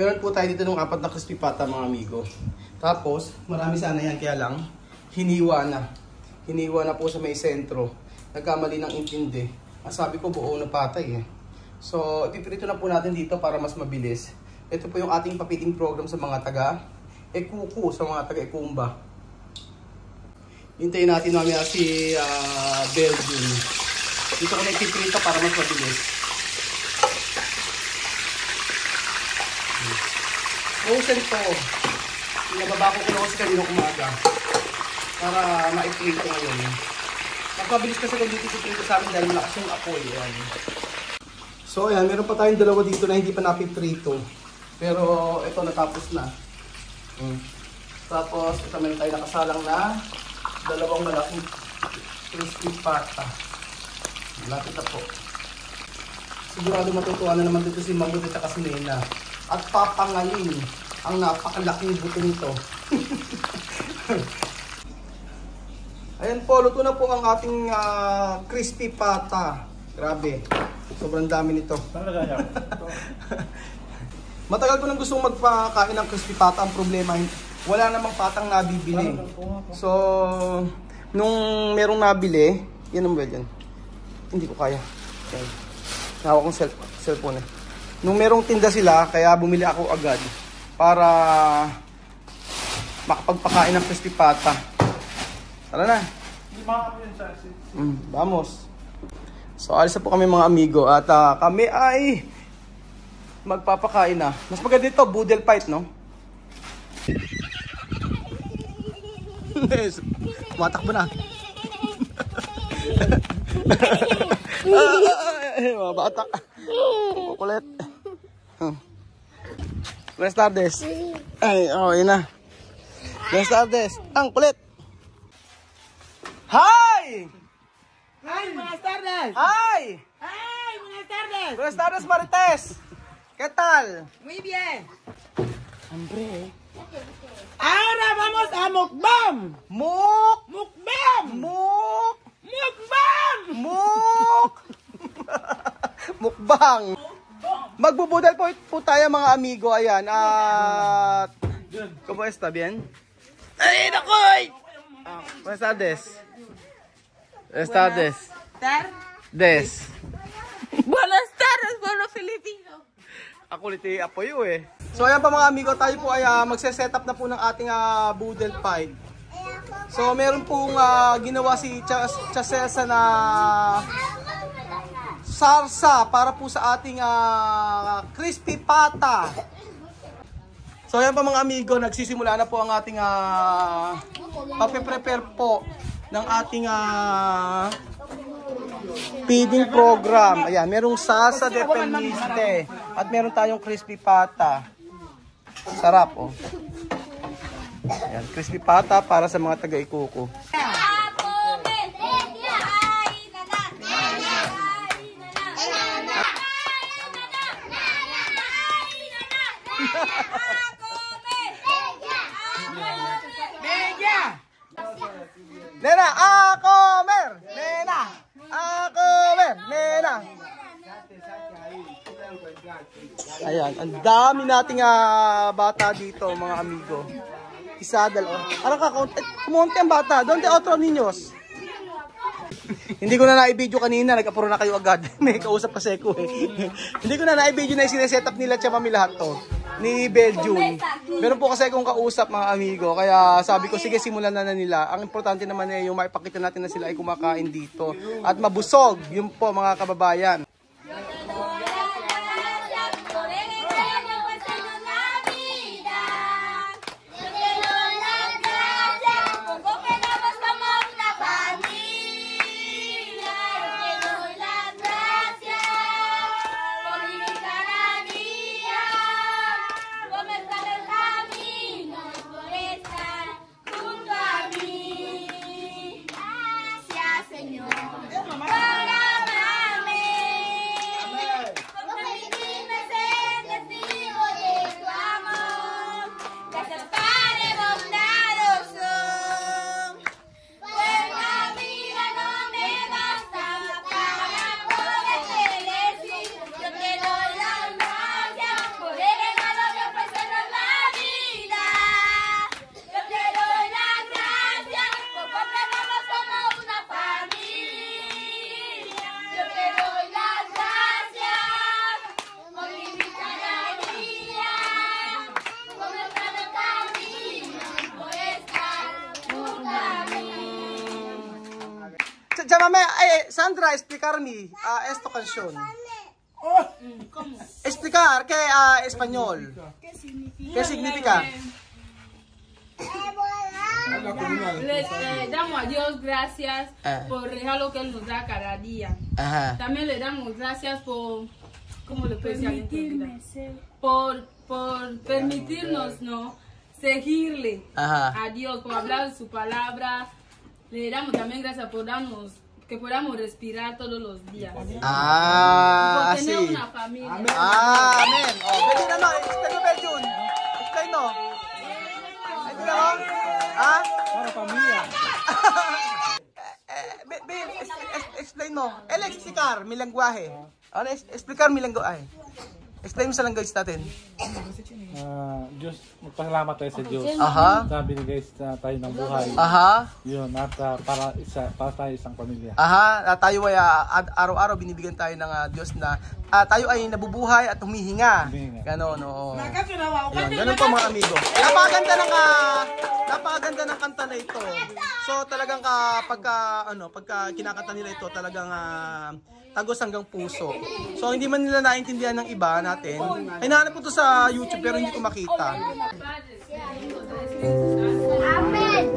meron po tayo dito ng 4 na crispy pata mga amigo. Tapos, marami sana yan, kaya lang, hiniwa na. Hiniwa na po sa may sentro. Nagkamali ng intindi. Ang sabi ko, buo na patay eh. So, ipiprito na po natin dito para mas mabilis. Ito po yung ating papiting program sa mga taga-Ekuku, sa mga taga-Ekumba. Hintayin natin mamaya si Belgium. Dito ko na ipiprito para mas mabilis. Frozen to. Pinababa ko lang kasi kaninang umaga para ma-iprito ngayon. Magpabilis kasi kung dito ipiprito sa amin dahil malakas yung apoy. Ayan. So ayan, meron pa tayong dalawa dito na hindi pa napiprito. Pero ito natapos na. Tapos ito meron tayo nakasalang na dalawang malaking crispy pata. Lapit na po. Sigurado matutuwa na naman dito si Mamut at si Nena. At papangalin ang napakalaking buto nito. Ayan po, luto na po ang ating crispy pata. Grabe, sobrang dami nito. Matagal ko nang gustong magpakain ng crispy pata. Ang problema, wala namang patang nabibili. So, nung merong nabili, yan ang yan. Hindi ko kaya. Hawak kong cellphone eh. Nung merong tinda sila, kaya bumili ako agad para makapagpakain ng crispy pata. Tara na. Vamos. So, alis na po kami mga amigo at kami ay magpapakain na. Mas maganda dito, boodle fight, no? Matakbo na. Mga bata. Kukulit. Buenas tardes. Ay, yun na. Buenas tardes. Ang kulit. Hi! Hi, buenas tardes. Hi! Hi, buenas tardes. Buenas tardes, Marites. ¿Qué tal? Muy bien. Hombre. Ahora vamos a mukbang. Mukbang! Magbubudal po tayo mga amigo. Ayan. At ¿cómo está? Bien? Ay, nakoy! Buenas tardes. Buenas tardes. Buenas tardes, pueblo filipino. Ako liti apoyo eh. So ayan pa mga amigo, tayo po ay magse-setup na po ng ating boodle fight. So meron pong ginawa si Chasesa na sarsa para po sa ating crispy pata. So ayan pa mga amigo, nagsisimula na po ang ating pape-prepare po ng ating feeding program. Ayan, merong salsa de peniste at meron tayong crispy pata. Sarap oh. Ayan, crispy pata para sa mga taga-Ekuku. Nena, a comer! Nena! A comer! Nena! Ayan, ang dami nating bata dito, mga amigo. Isa, dalawa. Ano ka, kumunti ang bata. Donde otro niños? Hindi ko na na-video kanina, nag-apuro na kayo agad. May kausap kasi ko eh. Hindi ko na na-video na yung sinesetup nila Chamami lahat to. Ni Belgium. Meron po kasi akong kausap mga amigo. Kaya sabi ko, sige simulan na nila. Ang importante naman eh, yung maipakita natin na sila ay kumakain dito. At mabusog. Yun po mga kababayan. Chamame, Sandra, explicarme esta canción. Explicar que español. ¿Qué significa? Le damos a Dios gracias por el regalo que Él nos da cada día. También le damos gracias por, ¿cómo le puedo decir? Por permitirnos, ¿no? Seguirle a Dios, por hablar su palabra. Le damos también gracias por darnos que podamos respirar todos los días. Por tener una familia. Amén. Explain mo, Bejun. Explain mo. Ito mo? Para pamilya. Explain mo. Explicar mi lengguahe. Explicar mi lengguahe. Explain mo sa language natin. Diyos, magpasalamat tayo sa Diyos. Sa binigay tayo ng buhay. Yun, at para tayo isang pamilya. Tayo ay araw-araw binibigyan tayo ng Diyos na tayo ay nabubuhay at humihinga. Ganon, oo. Ganon po mga amigo. Napakaganda ng kanta na ito. So talagang pagka kinakanta nila ito, talagang tagos hanggang puso. So hindi man nila naintindihan ng iba natin. Ay nahanap ko to sa YouTube pero hindi ko makita. Amén.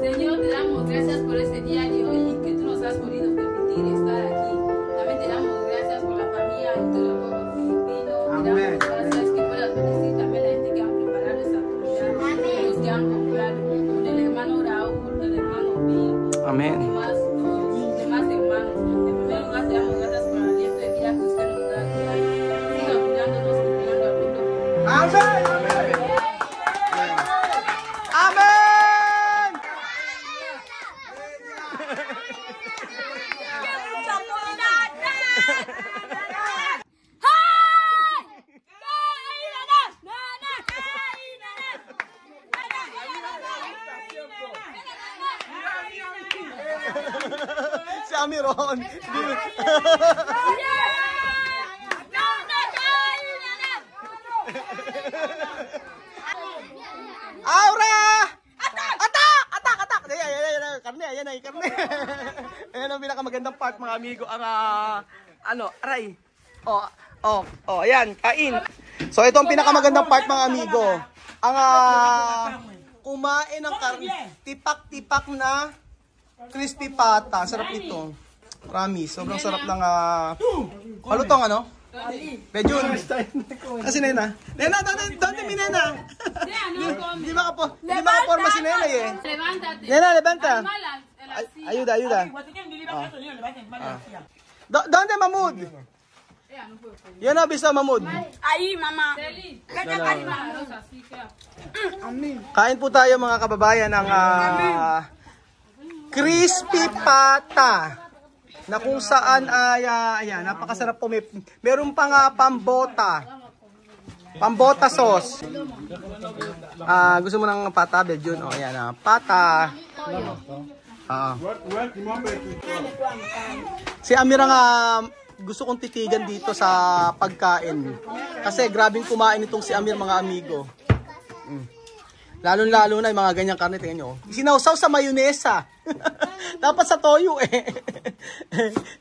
Señor, te damos gracias por este día de hoy y que tú nos has podido permitir estar aquí. También te damos gracias por la familia y todo el pueblo filipino. Te damos gracias que puedas bendecir también la gente que han preparado esta comida, los que han comprado, con el hermano Raúl, el hermano Bill, Amén. Los demás hermanos. En primer lugar te damos gracias por el aliento de vida que usted nos da. Siga cuidándonos y cuidando al mundo. Amén. Si Amiron. Aura! Atak! Ayan, karne. Ayan ang pinakamagandang part mga amigo. Aray. Ayan, kain. So ito ang pinakamagandang part mga amigo. Ang kumain ng karne. Tipak-tipak na crispy pata. Sarap ito. Promise. Sobrang sarap ng palutong Bejun. Kasi Nena. Nena, don't mi Nena. Di ba kaporma si Nena eh. Nena, levanta. Ayuda. ¿Dónde Mahmoud? Yan na, bisa Mahmoud. Ahí, mamá. Kain po tayo mga kababayan ng crispy pata. Na kung saan ay, ayan, napakasarap po. Meron pang pambota. Pambota sauce. Gusto mo ng pata, Bejun? Ayan, pata. Si Amira nga, gusto kong titigan dito sa pagkain. Kasi grabing kumain itong si Amir, mga amigo. Lalo-lalo na yung mga ganyang karne, tingnan nyo. Sinawsaw sa mayonesa. Dapat sa toyo eh.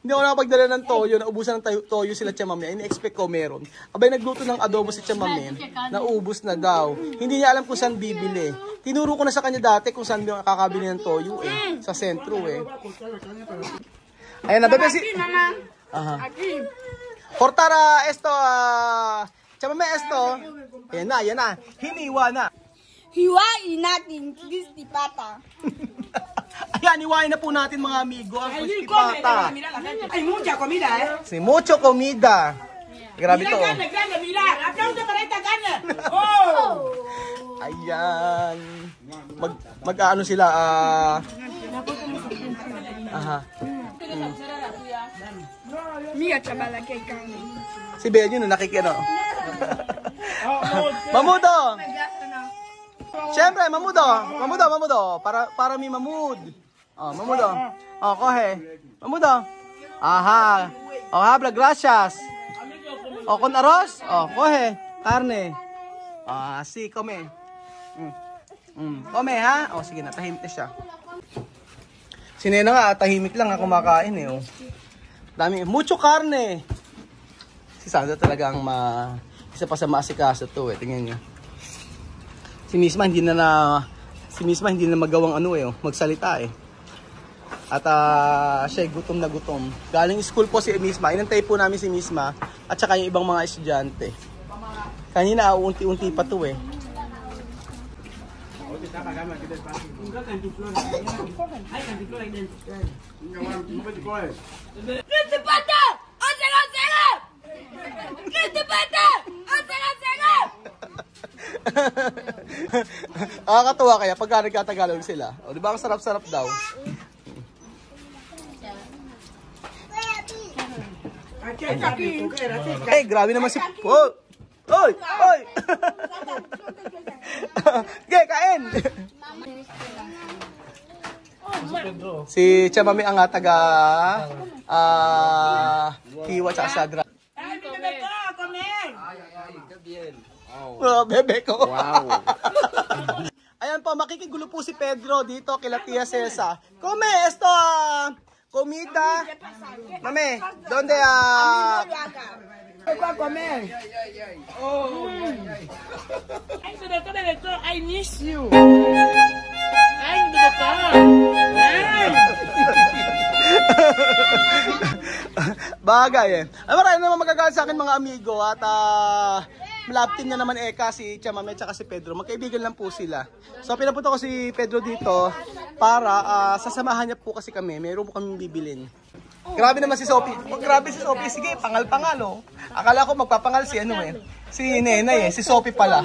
Hindi ako nakapagdala ng toyo. Naubusan ng toyo sila Chamame. Ini-expect ko meron. Abay nagluto ng adobo si Chamame. Naubos na daw. Hindi niya alam kung saan bibili. Tinuro ko na sa kanya dati kung saan kakabili ng toyo eh. Sa sentro eh. Ayan na bebe si... Cortara esto. Chamame esto. Ayan na. Hiniwa na. Hiwain natin crispy pata. Ayan, hiwain na po natin mga amigo ang crispy pata. Hay mucha comida, Si mucho comida. Grabe to. Mira. Aplauso para esta carne. Oh! Ayan. Mag-ano sila, Mira, chaval, aquí hay carne. Si Benyo na nakikino. Mamudo! Siyempre, mamudo. Para mi mamud. Mamudo. Kohe. Mamudo. Habla, gracias. Con arroz. Kohe. Carne. Si, come. Come, ha? Sige na, tahimik na siya. Si Nena nga, tahimik lang kumakain eh. Oh. Dami, mucho carne. Si Sandra talagang isa pa sa maasikaso to eh. Tingnan nyo. Si Misma hindi na magawang magsalita eh. At siya gutom na gutom. Galing school po si Misma. Inantay po namin si Misma at saka yung ibang mga estudyante. Kanina unti-unti pa to eh. Nakakatuwa kaya pagka nagkatagalog sila. O, di ba ang sarap-sarap daw? Grabe naman si... Oh! Oy! Oy! Okay, kain! Si Chamami ang taga Kiwa tsaka Sadra. Bebe ko. Wow. Ayan po, makikigulo po si Pedro dito kila Tia Cesa. Come, esto comida. Mame, donde Para comer. Oh. I miss you. Ay, bagay eh. Ay, marami naman magagalit sa akin mga amigo at malapit niya naman si Chamame at si Pedro. Magkaibigan lang po sila. So pinapunta ko si Pedro dito para sasamahan niya po kasi kami. Meron po kami bibilin. Grabe naman si Sophie. Grabe si Sophie. Sige, pangal-pangal oh. Akala ko magpapangal si si Nenay eh. Si Sophie pala.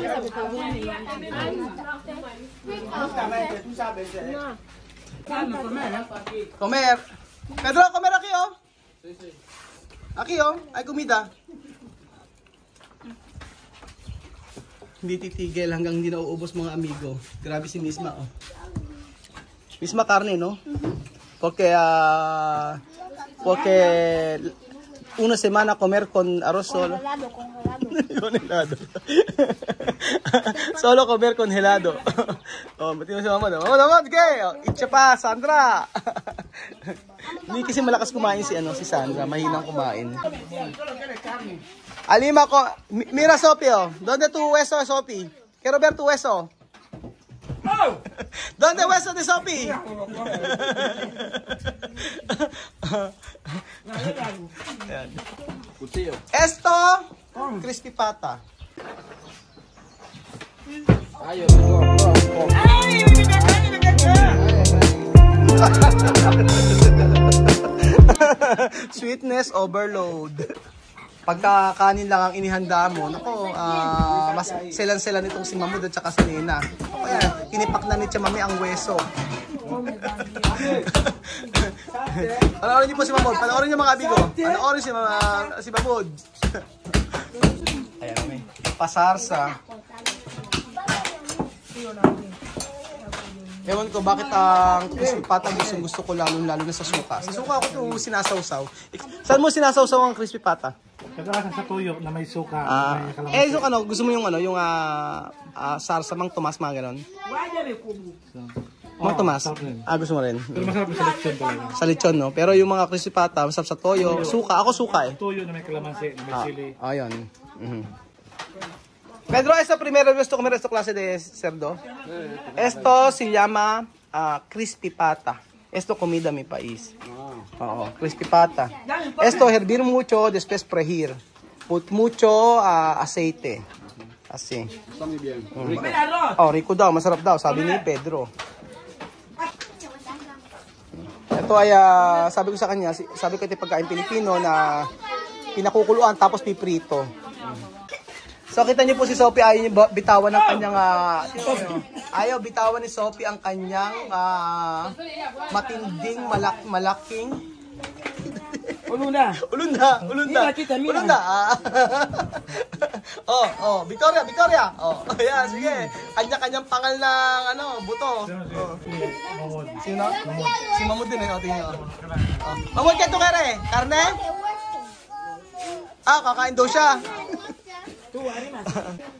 Comer. Pedro, comer aquí oh. Aquí oh. Ay kumida. Hindi titigil hanggang hindi nauubos mga amigo. Grabe si Misma oh. Misma carne no? Porque una semana comer con arroz solo. Congelado. Solo comer congelado. Oh, matino si Mama. Mama, ¿qué? Itcha pa, Sandra. Hindi kasi malakas kumain si Sandra, mahinang kumain. Alima ko, mira Sophie oh. ¿Dónde tu hueso, Sophie? Quiero ver tu hueso. ¿Dónde hueso de Sophie? Esto, crispy pata. Sweetness overload. Pagka kanin lang ang inihanda mo, nako, mas selan-selan itong si Mamud at saka si Nena. Kaya, kinipak na ni Chamami ang weso. Panoorin niyo po si Mamud. Panoorin niyo mga abigo. Panoorin si Mamud. Ayan, may pasarsa. Ewan ko bakit ang crispy pata gusto ko lalo na sa suka. Sa suka ako ito sinasawsaw. Saan mo sinasawsaw ang crispy pata? Kadalasan sa tuyo na may suka. May so gusto mo yung yung sarsa Mang Tomas mga ganon? Mang Tomas? Gusto mo rin? Pero masarap sa lechon talaga. Sa lechon no? Pero yung mga crispy pata, masarap sa toyo. Suka, ako suka eh. Tuyo na may kalamansi, na may chili. Ayun. Pedro, esta primero vez to comer esta clase de cerdo. Esto se llama crispy pata. Esto comida mi país. Oo, crispy pata. Esto hervir mucho, después freír. Put mucho aceite. Así. Oh, rico daw, masarap daw, sabi ni Pedro. Ito ay sabi ko sa kanya, sabi ko ito pagkain Pilipino na pinakukuluan tapos piprito. So kita niyo po si Sophie ayaw niya bitawan ng kanyang ayaw bitawan ni Sophie ang kanyang matinding malaking Ulunda. Victoria. Oh, yeah, sige. Kanya-kanyang pangal ng buto. Sino? Si Mamud din eh, tingnan niyo. Mamud ka to kere? Karne? Kakain daw siya.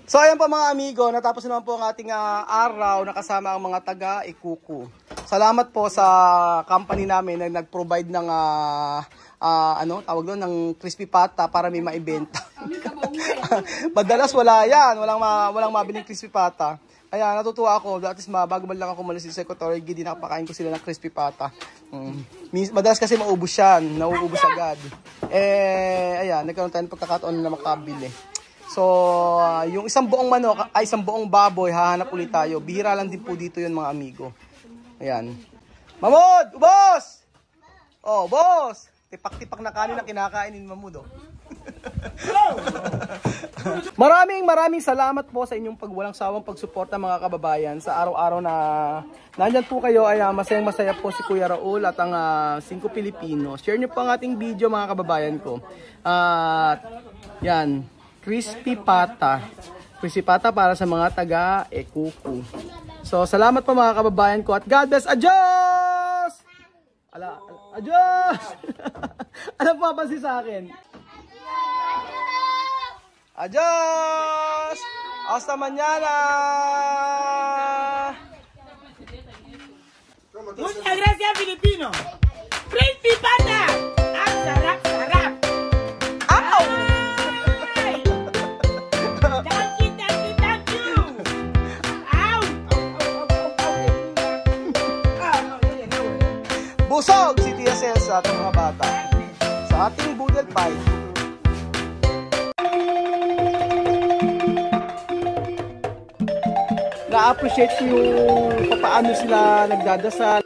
So ayan po mga amigo, natapos naman po ang ating araw na kasama ang mga taga Ikuku. salamat po sa company namin na nag-provide ng ano, tawag doon, ng crispy pata para may maibenta. Madalas wala yan, walang mabiling crispy pata. Ayan, natutuwa ako. At least bago man lang ako malis si Secretary Gidi, nakapakain ko sila ng crispy pata. Madalas kasi maubos yan, nauubos agad. Ayan, nagkaroon tayo ng pagkakataon na makabili. So, yung isang buong manok, ay isang buong baboy, hahanap ulit tayo. Bihira lang din po dito yun mga amigo. Ayan. Mamod! Ubos! Oh, boss! Tipak-tipak na kanin ang kinakain ni Mamud. Maraming salamat po sa inyong walang sawang pagsuporta mga kababayan sa araw-araw na nandyan po kayo. Ay masayang-masaya po si Kuya Raul at ang 5 Pilipino. Share nyo po ang ating video mga kababayan ko. Yan, crispy pata. Crispy pata para sa mga taga-Ekuku. So salamat po mga kababayan ko at God bless. Adios! Adios! Ano po mapansin sa akin? Adios! Hasta mañana! Muchas gracias, Filipino. Crispy pata. Sarap, sarap. Ow! Thank you. Ow! Busog si Tia Cel sa ating mga bata. Sa ating boodle pie. Na-appreciate ko yung paano sila nagdadasal.